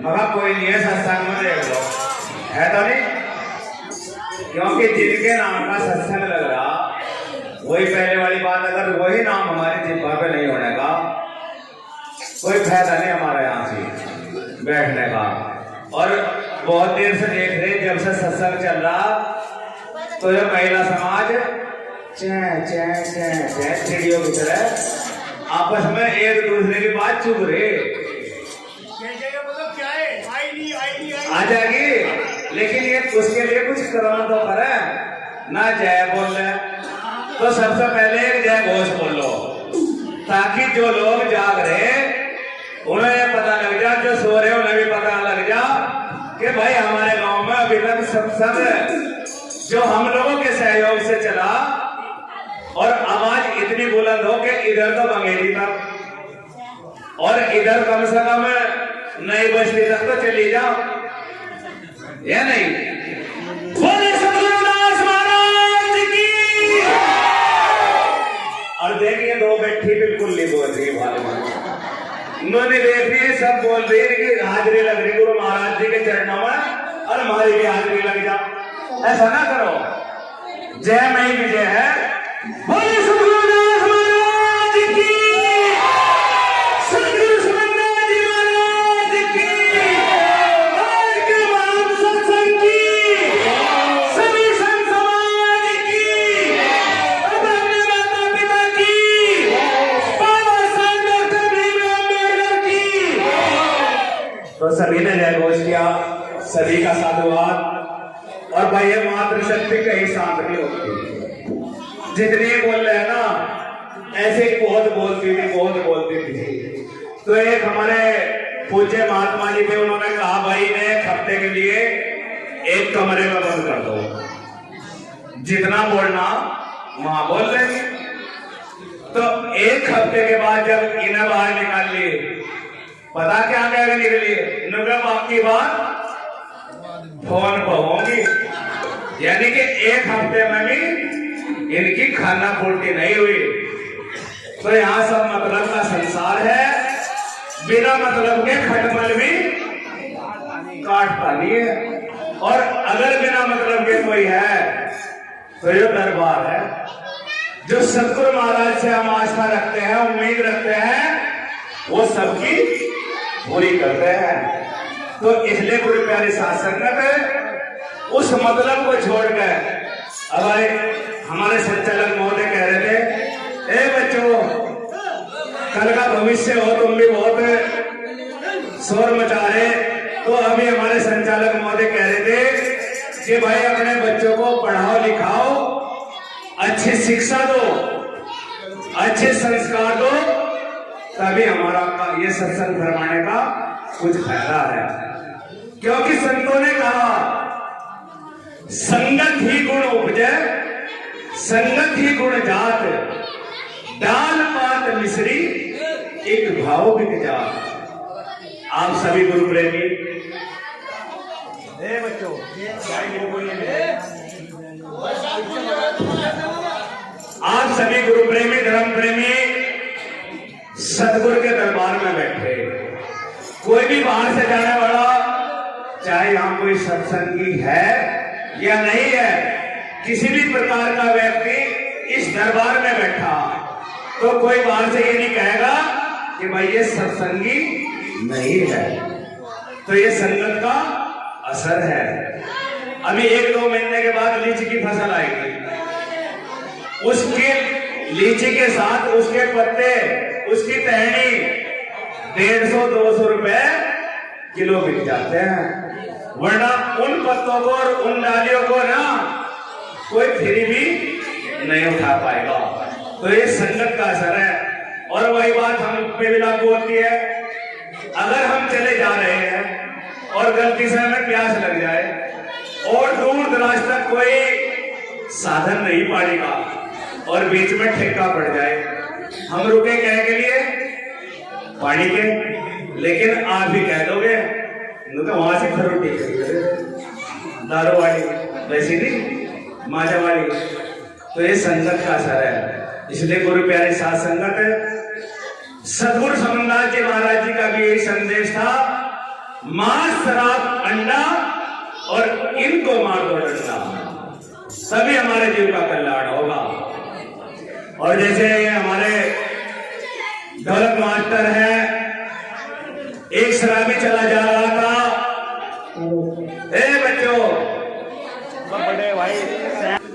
मगर कोई नहीं है सत्संग में देख लो, है तो नहीं? क्योंकि जिनके नाम का सत्संग लग रहा, वही पहले वाली बात, अगर वही नाम हमारी जिब्बा पे नहीं होने का, कोई फायदा नहीं हमारे यहाँ से बैठने का। और बहुत देर से देख रहे, जब से सत्संग चल रहा, तो ये महिला समाज चिड़ियों की तरह आपस में एक दूसरे की बात चुप रहे। आ जाएगी, लेकिन ये उसके लिए कुछ करना तो करे ना। जय बोल रहे तो सबसे पहले एक जय घोष बोल लो, ताकि जो लोग जाग रहे उन्हें ये पता लग जा, जो सो रहे उन्हें भी पता लग जा कि भाई हमारे गांव में अभी तक सत्संग जो हम लोगों के सहयोग से चला, और आवाज इतनी बुलंद हो कि इधर तो बंगेरी तक और इधर कम से कम नई बस्ती तक तो चली जाओ, या नहीं? बोले सतगुरुदास महाराज की। और देखिए दो बैठी बिल्कुल नहीं बोल रही, उन्होंने देख रही सब बोल रही है कि हाजिरी लग रही गुरु महाराज जी के चरणों में, और हमारी भी हाजिरी लग जा। ऐसा ना करो, जय मई विजय है। बोले सतगुरुदास महाराज की, सतगुरु सुमनदास जी महाराज की, आज के महान सत्संग की, सभी संत समाज की, अपने माता पिता की, बाबा साहब डॉक्टर भीमराव अम्बेडकर की। तो सभी ने जय घोष किया, सभी का साधुवाद। और भाई ये मातृशक्ति कहीं शांत नहीं होती, जितनी बोल रहे हैं ना, ऐसे ही बहुत बोलती थी। तो एक हमारे पूज्य महात्मा जी थे, उन्होंने कहा भाई ने एक हफ्ते के लिए एक कमरे में बंद कर दो, जितना बोलना वहां बोल लेंगे। तो एक हफ्ते के बाद जब इन्हें बाहर निकाल लिए, पता क्या कहकर निकली, इन्होंने आपकी बात फोन पर होंगी, यानी कि एक हफ्ते में भी इनकी खाना पूर्ति नहीं हुई। तो यहाँ सब मतलब का संसार है, बिना मतलब के खटमल भी काटता नहीं है। और अगर बिना मतलब के कोई है तो ये दरबार है, जो सतगुरु महाराज से हम आस्था रखते हैं, उम्मीद रखते हैं, वो सबकी पूरी करते हैं। तो इसलिए गुरु प्यारे साथ संगत उस मतलब को छोड़कर, अब हमारे संचालक महोदय कह रहे थे, ए बच्चों कल का भविष्य हो, तुम भी बहुत शोर मचा रहे। तो अभी हमारे संचालक महोदय कह रहे थे कि भाई अपने बच्चों को पढ़ाओ लिखाओ, अच्छी शिक्षा दो, अच्छे संस्कार दो, तभी हमारा ये सत्संग फरमाने का कुछ फायदा है। क्योंकि संतों ने कहा संगत ही गुण उपजे, संगत ही गुण जात, डाल पात मिश्री एक भाव बिक जात। आप सभी गुरु प्रेमी, बच्चों आप सभी गुरु प्रेमी, धर्म प्रेमी सतगुरु के दरबार में बैठे, कोई भी बाहर से जाने वाला, चाहे यहाँ कोई सत्संगी है या नहीं है, किसी भी प्रकार का व्यक्ति इस दरबार में बैठा, तो कोई बाहर से ये नहीं कहेगा कि भाई ये सत्संगी नहीं है। तो ये संगत का असर है। अभी 1-2 महीने के बाद लीची की फसल आएगी, उसके लीची के साथ उसके पत्ते, उसकी टहनी 150-200 रुपए किलो बिक जाते हैं। वरना उन पत्तों को और उन डालियों को ना कोई फ्री भी नहीं उठा पाएगा। तो ये संगत का असर है। और वही बात हम पे भी लागू होती है, अगर हम चले जा रहे हैं और गलती से हमें प्यास लग जाए और दूर दराज तक कोई साधन नहीं पाएगा और बीच में ठेका पड़ जाए, हम रुके कह के लिए पानी के, लेकिन आप भी कह दोगे तो वहां से खरोटी दारू वाली, वैसी नहीं माजा वाली। तो ये संगत का असर है। इसलिए गुरु प्यारे साथ संगत है, सद्गुरु समनदास जी महाराज जी का भी यही संदेश था, मांस शराब अंडा और इनको मार दो डंडा, तभी हमारे जीव का कल्याण होगा। और जैसे हमारे ढोलक मास्टर है, एक शराबी चला जा रहा था, ए बच्चों बड़े भाई,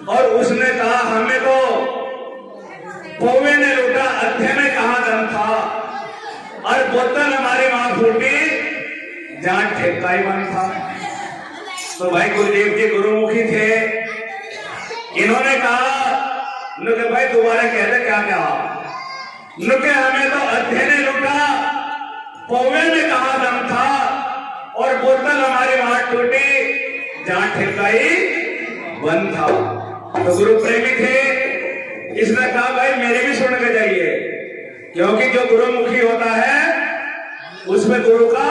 और उसने कहा हमें तो पौवे ने लूटा, अध्य में कहा दम था, और बोतल हमारी मां फूटी जहां ठेका ही बंद था। तो भाई गुरुदेव जी गुरुमुखी थे, इन्होंने कहा नुके भाई दोबारा कहते क्या कहा, नुके हमें तो अध्य ने लूटा, पौवे में कहा दम था, और बोतल हमारी मां टूटी जहां ठेका ही बंद था। तो गुरु प्रेमी थे, इसने कहा भाई मेरे भी सुन के जाइए, क्योंकि जो गुरुमुखी होता है उसमें गुरु का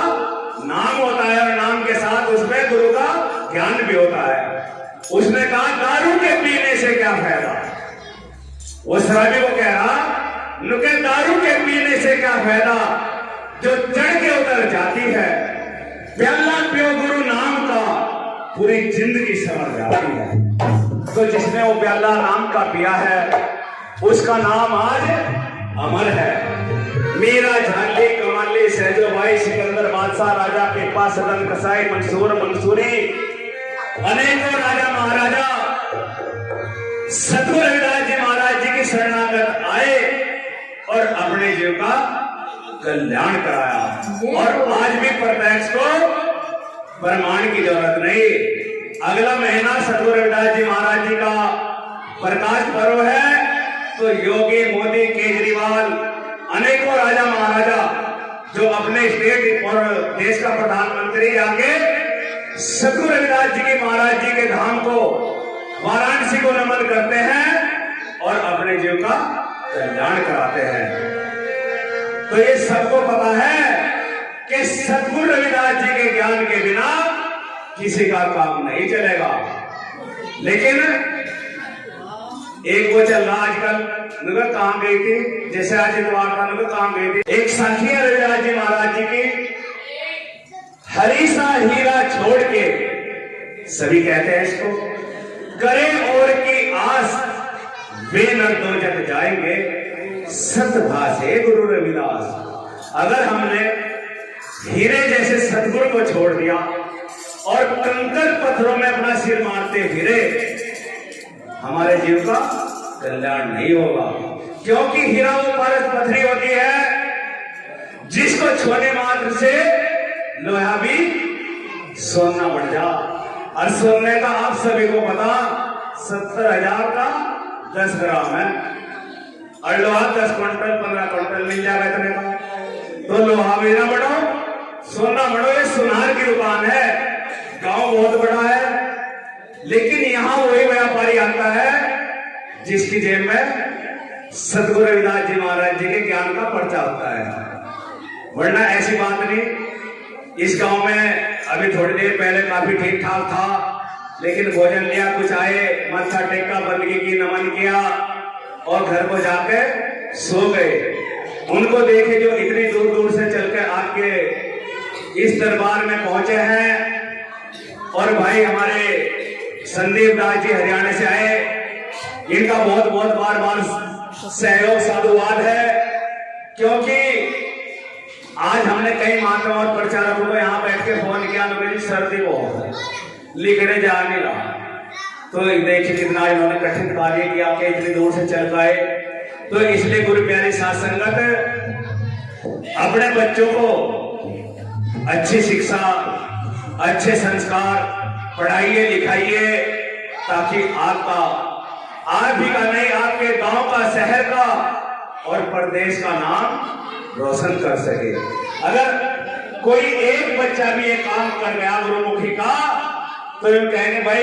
नाम होता है, और नाम के साथ उसमें गुरु का ज्ञान भी होता है। उसने कहा दारू के पीने से क्या फायदा, वो शराबी को कह रहा नुके दारू के पीने से क्या फायदा, जो चढ़ के उतर जाती है, प्याला पियो गुरु नाम का, पूरी जिंदगी समझ जाती है। तो जिसने वो प्याला नाम का पिया है उसका नाम आज अमर है। मीरा झांली कमाली सहजो भाई सिकंदर बादशाह राजा कृपा सदन कसाई मंसूर मंसूरी अनेकों राजा महाराजा सद्गुरु रविदास जी महाराज जी की शरणागत आए और अपने जीव का कल्याण कराया। और आज भी प्रत्यक्ष को प्रमाण की जरूरत नहीं। अगला महीना सद्गुरु रविदास जी महाराज जी का प्रकाश पर्व है, तो योगी मोदी केजरीवाल अनेकों राजा महाराजा जो अपने स्टेट और देश का प्रधानमंत्री आके सद्गुरु रविदास जी के महाराज जी के धाम को वाराणसी को नमन करते हैं और अपने जीव का कल्याण कराते हैं। तो ये सबको पता है कि सद्गुरु रविदास जी के ज्ञान के बिना किसी का काम नहीं चलेगा। लेकिन एक वो चल रहा आजकल, नगर कहां गई थी, जैसे आज इतवार का नगर कहां गई थी, एक साखी है रविदास जी महाराज जी की, हरीसा हीरा छोड़ के, सभी कहते हैं इसको, करें और की आस वे नर दो जग जाएंगे, सतभाषे गुरु रविदास। अगर हमने हीरे जैसे सतगुरु को छोड़ दिया और कंकर पत्थरों में अपना सिर मारते फिरे, हमारे जीव का कल्याण नहीं होगा। क्योंकि हीरा वो पारस पथरी होती है जिसको छूने मात्र से लोहा भी सोना बढ़ जा। और सोने का आप सभी को पता 70,000 का 10 ग्राम है, और लोहा 10 क्विंटल 15 क्विंटल मिल जाएगा इतने का। तो लोहा भी ना बढ़ो, सोना बढ़ो। ये सुनार की दुकान है, गांव बहुत बड़ा है, लेकिन यहां वही व्यापारी आता है जिसकी जेब में सद्गुरु रविदास जी महाराज जी के ज्ञान का पर्चा होता है। वरना ऐसी बात नहीं। इस गांव में अभी थोड़ी देर पहले काफी ठीक ठाक था, लेकिन भोजन लिया, कुछ आए, मत्था टेका, बंदगी की, नमन किया और घर को जाके सो गए। उनको देखे जो इतनी दूर दूर से चलकर आपके इस दरबार में पहुंचे हैं। और भाई हमारे संदीप दास जी हरियाणा से आए, इनका बहुत बहुत बार बार सहयोग साधुवाद है, क्योंकि आज हमने कई माताओं और प्रचारकों को यहाँ बैठ के फोन किया, मेरी सर्दी बहुत लिखने जा नहीं रहा। तो देखिए कितना इन्होंने कठिन कार्य किया कि इतनी दूर से चल पाए। तो इसलिए गुरु प्यारी साध संगत अपने बच्चों को अच्छी शिक्षा, अच्छे संस्कार पढ़ाइए लिखाइए, ताकि आपका आप ही का नहीं, आपके गांव का, शहर का और प्रदेश का नाम रोशन कर सके। अगर कोई एक बच्चा भी ये काम कर गया गुरुमुखी का, तो हम कहेंगे भाई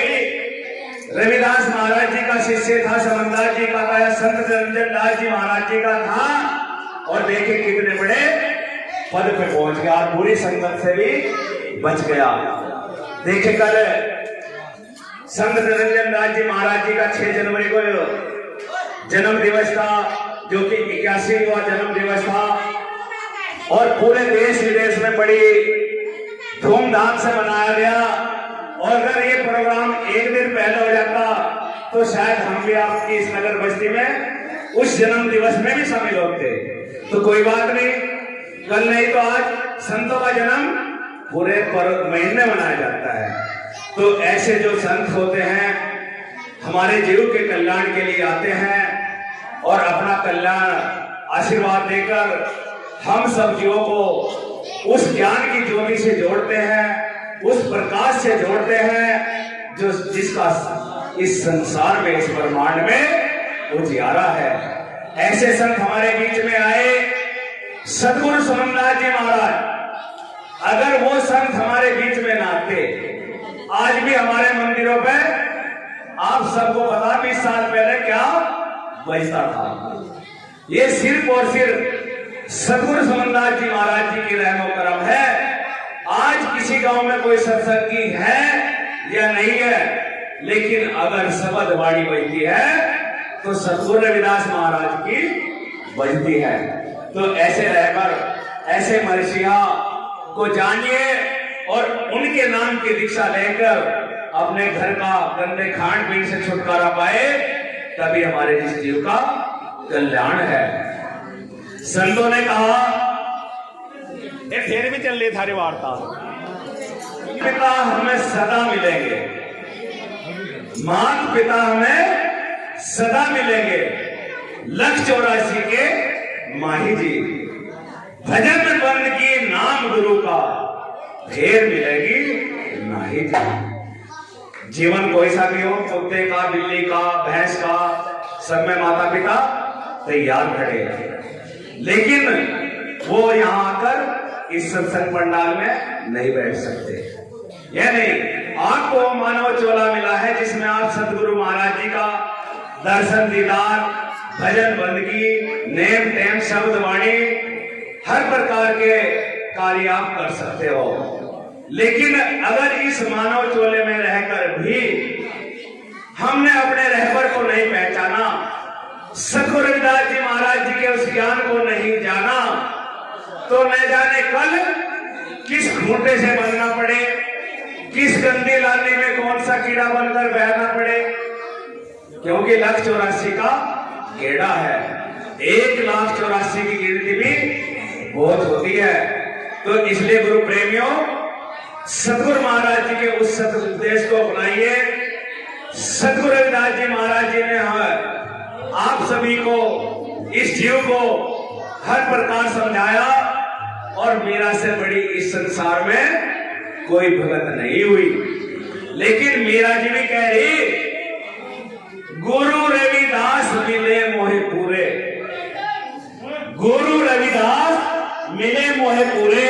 रविदास महाराज जी का शिष्य था, समनदास जी का था, या संत निरंजन दास जी महाराज जी का था, और देखे कितने बड़े पद पे पहुंच गया और बुरी संगत से भी बच गया। देखे कल संत निरंजन दास जी महाराज जी का 6 जनवरी को जन्म दिवस था, जो कि 81वां जन्म दिवस था। और पूरे देश विदेश में बड़ी धूमधाम से मनाया गया। और अगर ये प्रोग्राम एक दिन पहले हो जाता तो शायद हम भी आपकी इस नगर बस्ती में उस जन्म दिवस में भी शामिल होते। तो कोई बात नहीं, कल नहीं तो आज संतों का जन्म पूरे महीने मनाया जाता है। तो ऐसे जो संत होते हैं हमारे जीव के कल्याण के लिए आते हैं और अपना कल्याण आशीर्वाद देकर हम सब जीवों को उस ज्ञान की ज्योति से जोड़ते हैं, उस प्रकाश से जोड़ते हैं जो जिसका इस संसार में, इस ब्रह्मांड में उजियारा है। ऐसे संत हमारे बीच में आए, सदगुरु सुमनदास जी महाराज। अगर वो संत हमारे बीच में ना आते, आज भी हमारे मंदिरों पे आप सबको पता 20 साल पहले क्या बजता था। ये सिर्फ और सिर्फ सदगुरु सुमनदास जी महाराज जी की रहमो करम है। आज किसी गांव में कोई सत्संगी है या नहीं है, लेकिन अगर शब्द वाणी बजती है तो सदगुरु रविदास महाराज की बजती है। तो ऐसे रहकर ऐसे महर्षिया को जानिए और उनके नाम की दीक्षा लेकर अपने घर का गंदे खान पीन से छुटकारा पाए, तभी हमारे इस जीव का कल्याण है। संतों ने कहा, ये फिर भी चल रही थारी वार्ता, पिता हमें सदा मिलेंगे, माता पिता हमें सदा मिलेंगे। 184 के माही जी, भजन बंद की नाम गुरु का, फिर मिलेगी नाही जी। जीवन कोई सा भी हो, कुत्ते का, बिल्ली का, भैंस का, सब में माता पिता तैयार खड़े हैं, लेकिन वो यहां आकर इस सत्संग पंडाल में नहीं बैठ सकते। यह नहीं, आपको मानव चोला मिला है जिसमें आप सदगुरु महाराज जी का दर्शन दीदार, भजन बंदगी, नेम टेम, शब्द वाणी, हर प्रकार के कार्य आप कर सकते हो। लेकिन अगर इस मानव चोले में रहकर भी हमने अपने रहबर को नहीं पहचाना, सदगुरु रविदास जी महाराज जी के उस ज्ञान को नहीं जाना, तो न जाने कल किस खूंटे से बनना पड़े, किस गंदी लाली में कौन सा कीड़ा बनकर बहना पड़े। क्योंकि 184 का गेड़ा है, 184 की गिनती भी बहुत होती है। तो इसलिए गुरु प्रेमियों, सदगुरु महाराज जी के उस सत उपदेश को अपनाइए। सदगुरु रविदास जी महाराज जी ने आप सभी को, इस जीव को हर प्रकार समझाया, और मीरा से बड़ी इस संसार में कोई भगत नहीं हुई। लेकिन मीरा जी भी कह रही, गुरु रविदास मिले मोहे पूरे, गुरु रविदास मिले मोहे पूरे,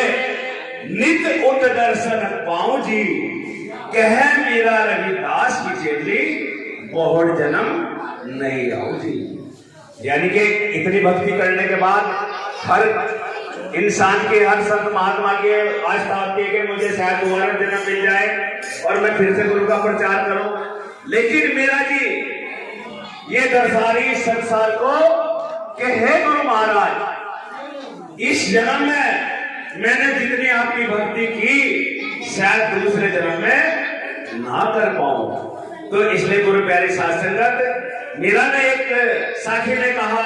नित उत दर्शन पाऊं जी, कह मेरा रविदास की चेली, बहुड़ जन्म नहीं आऊ जी। यानी कि इतनी भक्ति करने के बाद हर इंसान के, हर संत महात्मा के आस्था होती है कि मुझे शायद दोबारा जन्म मिल जाए और मैं फिर से गुरु का प्रचार करूं। लेकिन मेरा जी ये दर्शा रही संसार को कि हे गुरु महाराज, इस जन्म में मैंने जितनी आपकी भक्ति की शायद दूसरे जन्म में ना कर पाऊं। तो इसलिए गुरु प्यारी साध संगत, मीरा ने एक साखी ने कहा,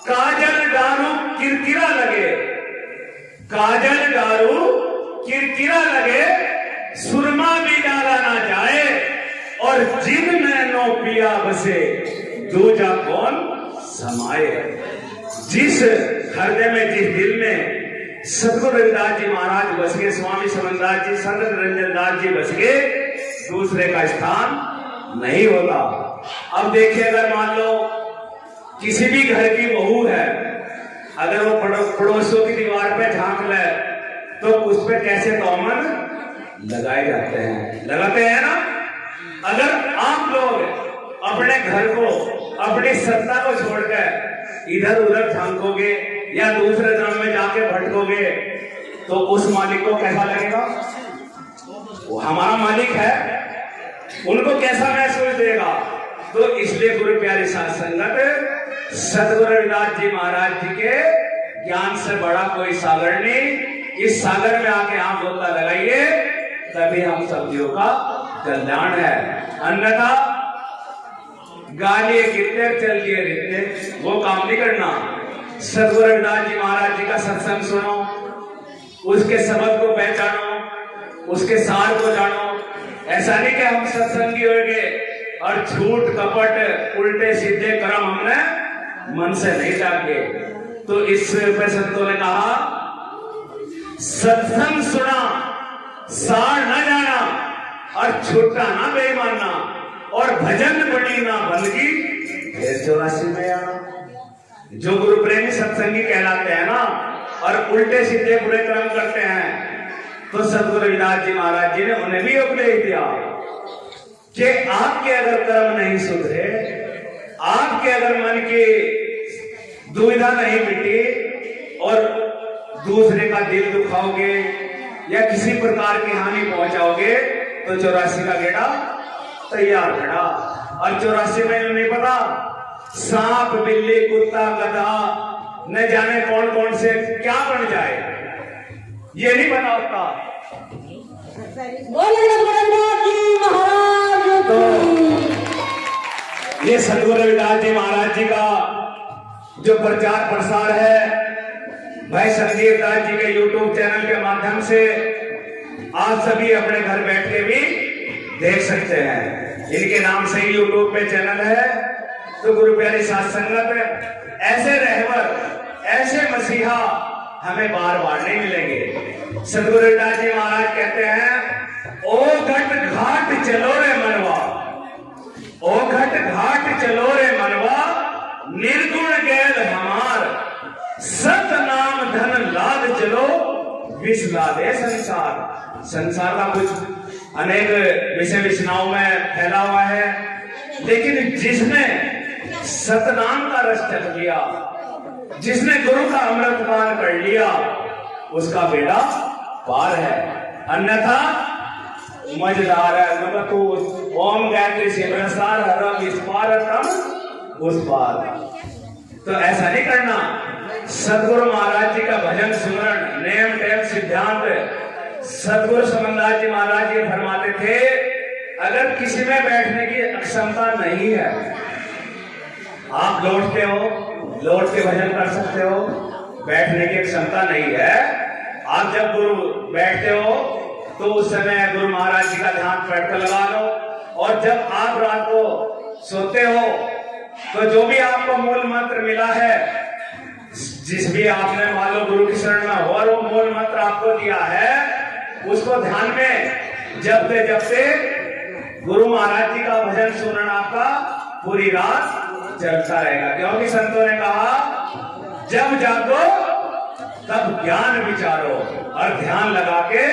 काजल दारू किरकिरा लगे, काजल दारू किरकिरा लगे, सुरमा भी डाला ना जाए, और जिन नैनो पिया बसे, दूजा कौन समाए। जिस हृदय में, जिस दिल में सदगुरु रविदास जी महाराज बस गए, स्वामी समनदास जी, संत निरंजन दास जी बस गए, दूसरे का स्थान नहीं होता। अब देखिए, अगर मान लो किसी भी घर की बहू है, अगर वो पड़ोसियों की दीवार पे झांक ले तो उस पे कैसे तोमन लगाए जाते हैं, लगाते हैं ना। अगर आप लोग अपने घर को, अपनी सत्ता को छोड़कर इधर उधर झांकोगे या दूसरे जन्म में जाके भटकोगे, तो उस मालिक को कैसा लगेगा? वो हमारा मालिक है, उनको कैसा महसूस देगा? तो इसलिए गुरु प्यारी साध संगत, सदगुरु रविदास जी महाराज जी के ज्ञान से बड़ा कोई सागर नहीं। इस सागर में आके आप गोता लगाइए, तभी हम सब्जियों का कल्याण है। अन्यथा गालिए गिरते चल दिए रिश्ते, वो काम नहीं करना। सदगुरु रविदास जी महाराज जी का सत्संग सुनो, उसके शब्द को पहचानो, उसके सार को जानो। ऐसा नहीं कि हम सत्संगी हो गए और झूठ कपट उल्टे सीधे कर्म हमने मन से नहीं जागे। तो इस पे संतों ने कहा, सत्संग सुना, सार न जाना, और छूटा ना बेईमाना, और भजन बनी ना बंदगी, फिर 84 में आना। जो गुरु प्रेमी सत्संगी कहलाते हैं ना, और उल्टे सीधे बुरे कर्म करते हैं, तो सदगुरु रविदास जी महाराज जी ने उन्हें भी उपदेश दिया कि आपके अगर कर्म नहीं सुधरे, आपके अगर मन की दुविधा नहीं मिटी और दूसरे का दिल दुखाओगे या किसी प्रकार की हानि पहुंचाओगे, तो 84 का गेड़ा तैयार खड़ा। और 84 में नहीं पता, सांप बिल्ली कुत्ता गधा न जाने कौन कौन से क्या बन जाए, ये नहीं बना होता। तो ये सदगुरु रविदास जी महाराज जी का जो प्रचार प्रसार है, भाई संदीप दास जी के YouTube चैनल के माध्यम से आप सभी अपने घर बैठ के भी देख सकते हैं। इनके नाम से ही YouTube पे चैनल है। तो गुरु प्यारी साथ संगत, ऐसे रहबर, ऐसे मसीहा हमें बार बार नहीं मिलेंगे। सदगुरु रविदास जी महाराज कहते हैं, ओ घट घाट चलो रे मनवा, ओ घट घाट चलो रे मनवा, निर्गुण गैल हमार, सत नाम धन लाद चलो, विष लादे संसार। संसार का कुछ अनेक विषय विषनाओं में फैला हुआ है, लेकिन जिसने सतनाम का रस चख लिया, जिसने गुरु का अमृत पान कर लिया, उसका बेड़ा पार है। अन्यथा मजेदार है, मतलब तू ओम गायत्री से प्रसार हरम इस पार तम उस पार। तो ऐसा नहीं करना। सदगुरु महाराज जी का भजन सुमरण नेम टेम सिद्धांत सदगुरु समनदास जी महाराज जी फरमाते थे, अगर किसी में बैठने की अक्षमता नहीं है, आप लौटते हो, लौट के भजन कर सकते हो, बैठने की क्षमता नहीं है, आप जब गुरु बैठते हो तो उस समय गुरु महाराज जी का ध्यान बैठ कर लगा लो। और जब आप रात को सोते हो तो जो भी आपको मूल मंत्र मिला है, जिस भी आपने मान लो गुरु की शरण में हो और वो मूल मंत्र आपको दिया है, उसको ध्यान में जपते जपते गुरु महाराज जी का भजन सुनना आपका पूरी रात चलता रहेगा। क्योंकि संतों ने कहा, जब जागो तब ज्ञान विचारो और ध्यान लगा के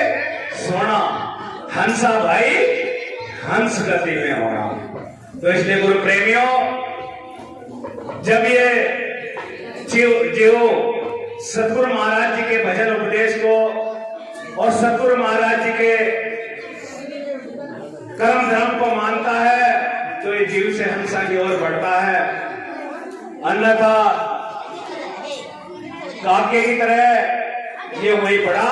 सोना, हंसा भाई हंस गति में होना। तो इसलिए गुरु प्रेमियों, जब ये जीव सतगुरु महाराज जी के भजन उपदेश को और सतगुरु महाराज जी के कर्म धर्म को मानता है, तो ये जीव से हंसा की ओर बढ़ता है। अन्यथा काके की तरह ये वही पड़ा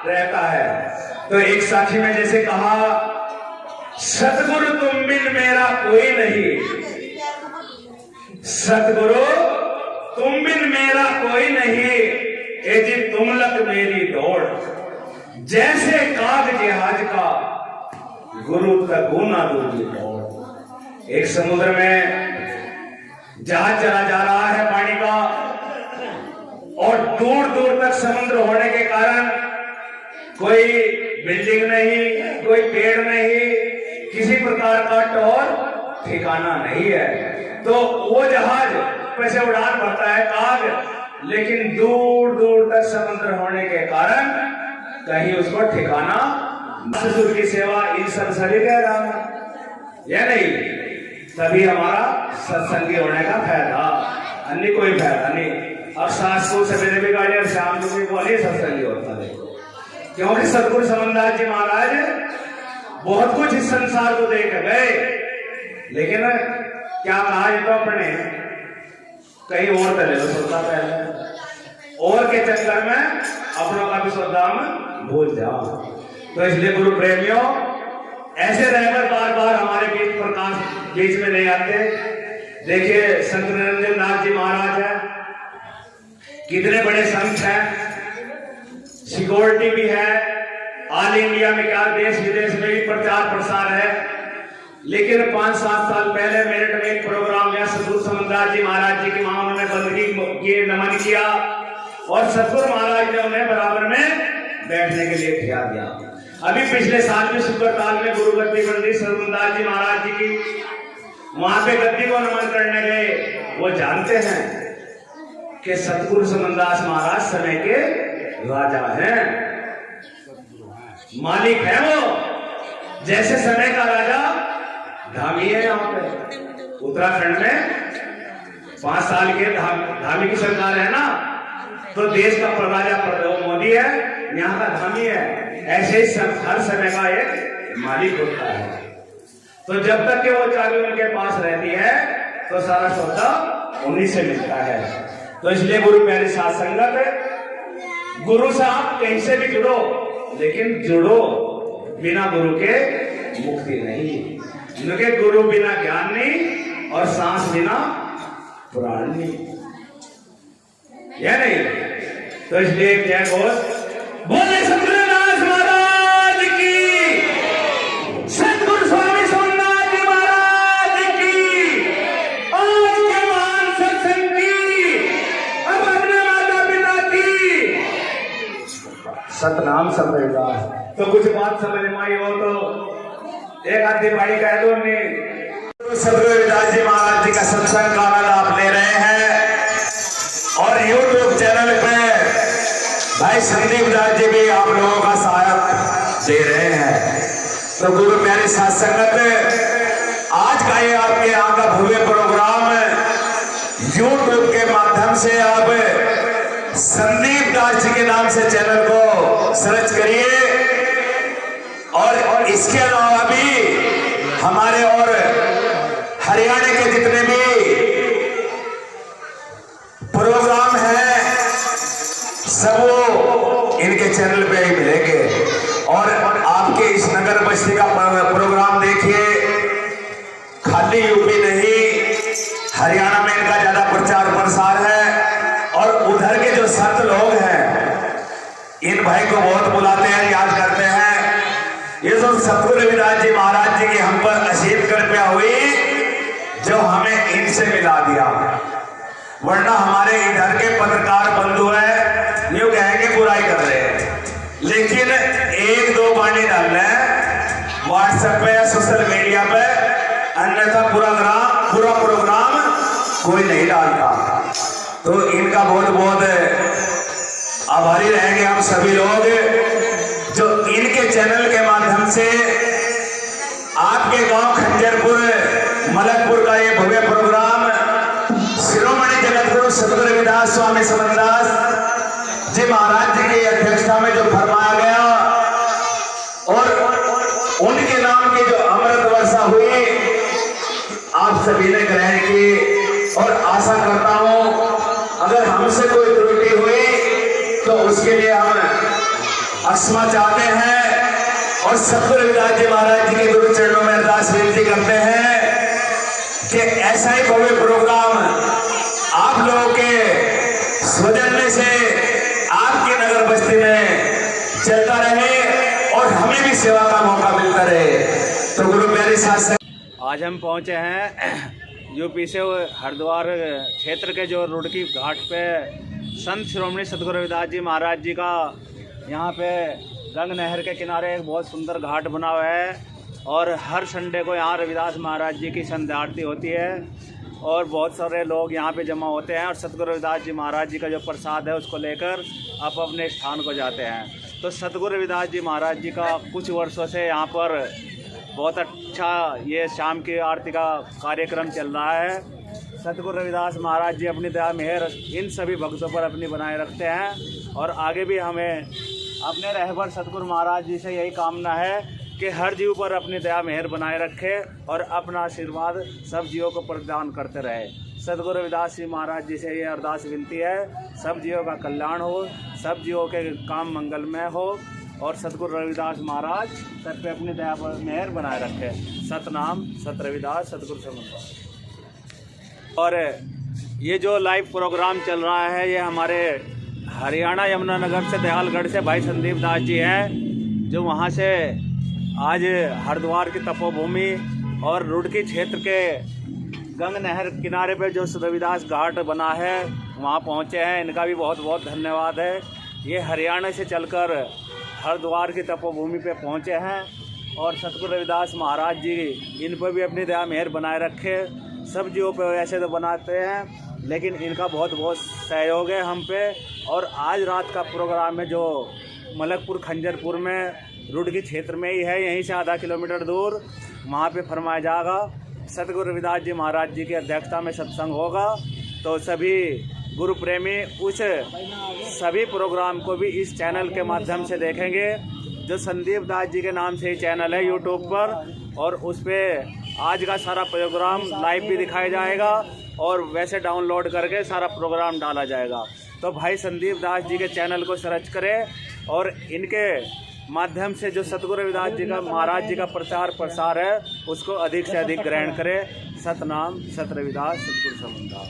रहता है। तो एक साखी में जैसे कहा, सतगुरु तुम बिन मेरा कोई नहीं, सतगुरु तुम बिन मेरा कोई नहीं, ए जी तुम लग मेरी दौड़, जैसे काग जहाज का गुरु तक गुना दूरी दौड़। एक समुद्र में जहाज चला जा रहा है पानी का, और दूर दूर तक समुद्र होने के कारण कोई बिल्डिंग नहीं, कोई पेड़ नहीं, किसी प्रकार का टोर ठिकाना नहीं है। तो वो जहाज पे से उड़ान भरता है काग, लेकिन दूर दूर तक समुद्र होने के कारण कहीं उसको ठिकाना। ससुर की सेवा इन संसारी कह रहा है या नहीं, तभी हमारा सत्संगी होने का फायदा, अन्य कोई फायदा नहीं। अब सास को सवेरे भी गाड़ी और शाम को भी बोले सत्संगी होता है, क्योंकि सतगुरु समनदास जी महाराज बहुत कुछ इस संसार को देख गए, लेकिन क्या कहा, ये तो अपने कहीं और चले लो, सोचता पहले और के चक्कर में अपनों का भी सौदाम भूल जाओ। तो इसलिए गुरु प्रेमियों, ऐसे रहकर बार बार हमारे बीच प्रकाश बीच में नहीं आते। देखिए संत निरंजन नाथ जी महाराज है, कितने बड़े संत हैं, सिक्योरिटी भी है, ऑल इंडिया में क्या देश विदेश में भी प्रचार प्रसार है। लेकिन 5-7 साल पहले मेरठ में एक प्रोग्राम में सतगुरु समंदास जी महाराज जी की वहां उन्होंने बंदगी की, नमन किया और सतगुरु महाराज ने उन्हें बराबर में बैठने के लिए ठिया दिया। अभी पिछले साल भी शुक्रताल में गुरु गद्दी बन रही समंदास जी महाराज जी की, वहां पे गद्दी को नमन करने गए। वो जानते हैं कि सतगुरु समंदास महाराज समय के राजा हैं, मालिक है वो। जैसे समय का राजा धामी है। यहाँ पे उत्तराखंड में 5 साल के धामी की सरकार है ना, तो देश का राजा मोदी है, यहाँ का धामी है। ऐसे ही हर समय का एक मालिक होता है। तो जब तक कि वो चाबी उनके पास रहती है तो सारा सौदा उन्हीं से मिलता है। तो इसलिए गुरु प्यारी साथ संगत, गुरु से आप कहीं से भी जुड़ो, लेकिन जुड़ो, बिना गुरु के मुक्ति नहीं। क्योंकि गुरु बिना ज्ञान नहीं और सांस बिना प्राण नहीं, यह नहीं। तो इसलिए जय घोष बोले सतगुरु नाथ महाराज की, सतगुरु स्वामी सोमनाथ जी महाराज की, आज के महान सत्संग की, अब अपने माता पिता की सतनाम समझेगा। तो कुछ बात समझ में आई हो तो एक आधी भाई कह दो। सतगुरु रविदास जी महाराज जी का सत्संग का आनंद आप ले रहे हैं और YouTube चैनल पे भाई संदीप दास जी भी आप लोगों का सहायक दे रहे हैं। तो गुरु प्यारी साथ संगत, आज का ये आपके यहाँ का भव्य प्रोग्राम YouTube के माध्यम से आप संदीप दास जी के नाम से चैनल को सर्च करिए। और इसके अलावा भी हमारे और हरियाणा के जितने भी प्रोग्राम हैं सब वो इनके चैनल पे ही मिलेंगे। और आपके इस नगर बस्ती का प्रोग्राम देखिए, खाली यूपी नहीं, हरियाणा में इनका ज्यादा प्रचार प्रसार है। और उधर के जो संत लोग हैं इन भाई को बहुत बुलाते हैं, याद करते हैं। ये जो सतगुरु रविदास जी महाराज जी की हम पर असीम कृपा हुई, जो हमें इनसे मिला दिया। वरना हमारे इधर के पत्रकार बंधु है, यूं कहेंगे बुराई कर रहे हैं, लेकिन 1-2 बाणी डाल रहे हैं व्हाट्सएप पे या सोशल मीडिया पे, अन्यथा पूरा प्रोग्राम कोई नहीं डालता। तो इनका बहुत बहुत आभारी रहेंगे हम सभी लोग, जो इनके चैनल के माध्यम से आपके गांव खंजरपुर मलकपुर का ये भव्य प्रोग्राम शिरोमणि जगतगुरु सतगुरु रविदास स्वामी समंदास जी महाराज जी की अध्यक्षता में जो फरमाया गया और उनके नाम की जो अमृत वर्षा हुई, आप सभी ने ग्रहण की। और आशा करता हूं अगर हमसे कोई त्रुटि हुई तो उसके लिए हम क्षमा चाहते हैं और सतगुरु रविदास जी महाराज जी के गुरु चरणों में अरदास विनती करते हैं कि ऐसा ही भव्य प्रोग्राम आप लोगों के सौजन्य से आपके नगर बस्ती में चलता रहे और हमें भी सेवा का मौका मिलता रहे। तो गुरु प्यारे साथ आज हम पहुंचे हैं यूपी से हरिद्वार क्षेत्र के जो रुड़की घाट पे संत शिरोमणि सतगुरु रविदास जी महाराज जी का यहाँ पे गंग नहर के किनारे एक बहुत सुंदर घाट बना हुआ है। और हर संडे को यहाँ रविदास महाराज जी की संध्या आरती होती है और बहुत सारे लोग यहाँ पे जमा होते हैं और सतगुरु रविदास जी महाराज जी का जो प्रसाद है उसको लेकर आप अपने स्थान को जाते हैं। तो सतगुरु रविदास जी महाराज जी का कुछ वर्षों से यहाँ पर बहुत अच्छा ये शाम की आरती का कार्यक्रम चल रहा है। सतगुरु रविदास महाराज जी अपनी दया मेहर इन सभी भक्तों पर अपनी बनाए रखते हैं और आगे भी हमें अपने रहबर सतगुरु महाराज जी से यही कामना है कि हर जीव पर अपनी दया मेहर बनाए रखे और अपना आशीर्वाद सब जीवों को प्रदान करते रहे। सतगुरु रविदास जी महाराज जी से ये अरदास विनती है, सब जीवों का कल्याण हो, सब जीवों के काम मंगलमय हो और सतगुरु रविदास महाराज सब पे अपनी दया पर मेहर बनाए रखे। सतनाम सत रविदास सतगुरु समन्वय। और ये जो लाइव प्रोग्राम चल रहा है ये हमारे हरियाणा यमुनानगर से दयालगढ़ से भाई संदीप दास जी हैं, जो वहाँ से आज हरिद्वार की तपोभूमि और रुड़की क्षेत्र के गंग नहर किनारे पे जो रविदास घाट बना है वहाँ पहुँचे हैं। इनका भी बहुत बहुत धन्यवाद है। ये हरियाणा से चलकर हरिद्वार की तपोभूमि पे पहुँचे हैं और सतगुरु रविदास महाराज जी इन पर भी अपनी दया मेहर बनाए रखे। सब जीवों पे ऐसे तो बनाते हैं, लेकिन इनका बहुत बहुत सहयोग है हम पे। और आज रात का प्रोग्राम है जो मलकपुर खंजरपुर में रुड़की क्षेत्र में ही है, यहीं से आधा किलोमीटर दूर, वहाँ पे फरमाया जाएगा। सतगुरु रविदास जी महाराज जी की अध्यक्षता में सत्संग होगा। तो सभी गुरु प्रेमी उस सभी प्रोग्राम को भी इस चैनल के माध्यम से देखेंगे, जो संदीप दास जी के नाम से ही चैनल है यूट्यूब पर। और उस पर आज का सारा प्रोग्राम लाइव भी दिखाया जाएगा और वैसे डाउनलोड करके सारा प्रोग्राम डाला जाएगा। तो भाई संदीप दास जी के चैनल को सर्च करें और इनके माध्यम से जो सतगुरु रविदास जी का महाराज जी का प्रचार प्रसार है उसको अधिक से अधिक ग्रहण करें। सतनाम सत रविदास सतगुरु समन्वय।